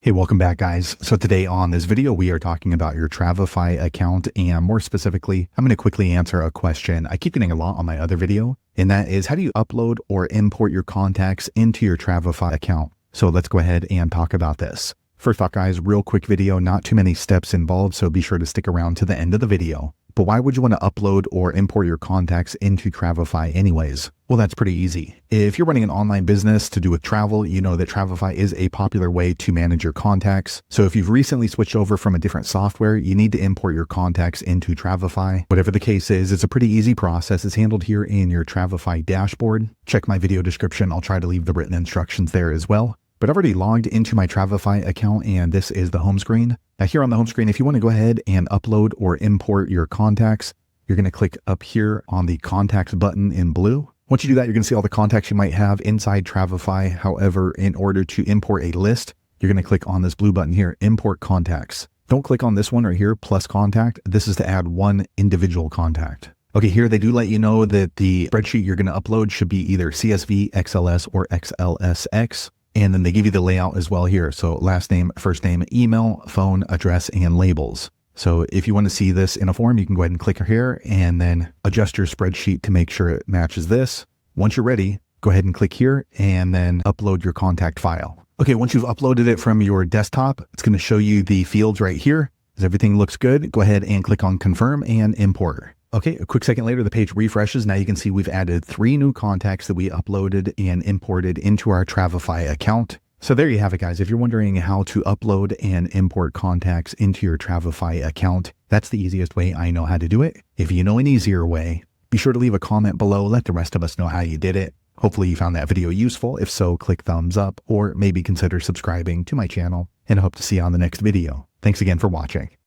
Hey, welcome back, guys. So today on this video, we are talking about your Travefy account, and more specifically, I'm going to quickly answer a question I keep getting a lot on my other video, and that is, how do you upload or import your contacts into your Travefy account? So let's go ahead and talk about this. First off, guys, real quick video, not too many steps involved, so be sure to stick around to the end of the video. But why would you want to upload or import your contacts into Travefy anyways? Well, that's pretty easy. If you're running an online business to do with travel, you know that Travefy is a popular way to manage your contacts. So if you've recently switched over from a different software, you need to import your contacts into Travefy. Whatever the case is, it's a pretty easy process. It's handled here in your Travefy dashboard. Check my video description. I'll try to leave the written instructions there as well. But I've already logged into my Travefy account, and this is the home screen. Now here on the home screen, if you want to go ahead and upload or import your contacts, you're going to click up here on the contacts button in blue. Once you do that, you're going to see all the contacts you might have inside Travefy. However, in order to import a list, you're going to click on this blue button here, import contacts. Don't click on this one right here, plus contact. This is to add one individual contact. Okay, here they do let you know that the spreadsheet you're going to upload should be either CSV, XLS, or XLSX. And then they give you the layout as well here. So last name, first name, email, phone, address, and labels. So if you want to see this in a form, you can go ahead and click here and then adjust your spreadsheet to make sure it matches this. Once you're ready, go ahead and click here and then upload your contact file. Okay, once you've uploaded it from your desktop, it's going to show you the fields right here. As everything looks good, go ahead and click on confirm and import. Okay, a quick second later, the page refreshes. Now you can see we've added 3 new contacts that we uploaded and imported into our Travefy account. So there you have it, guys. If you're wondering how to upload and import contacts into your Travefy account, that's the easiest way I know how to do it. If you know an easier way, be sure to leave a comment below. Let the rest of us know how you did it. Hopefully you found that video useful. If so, click thumbs up or maybe consider subscribing to my channel, and I hope to see you on the next video. Thanks again for watching.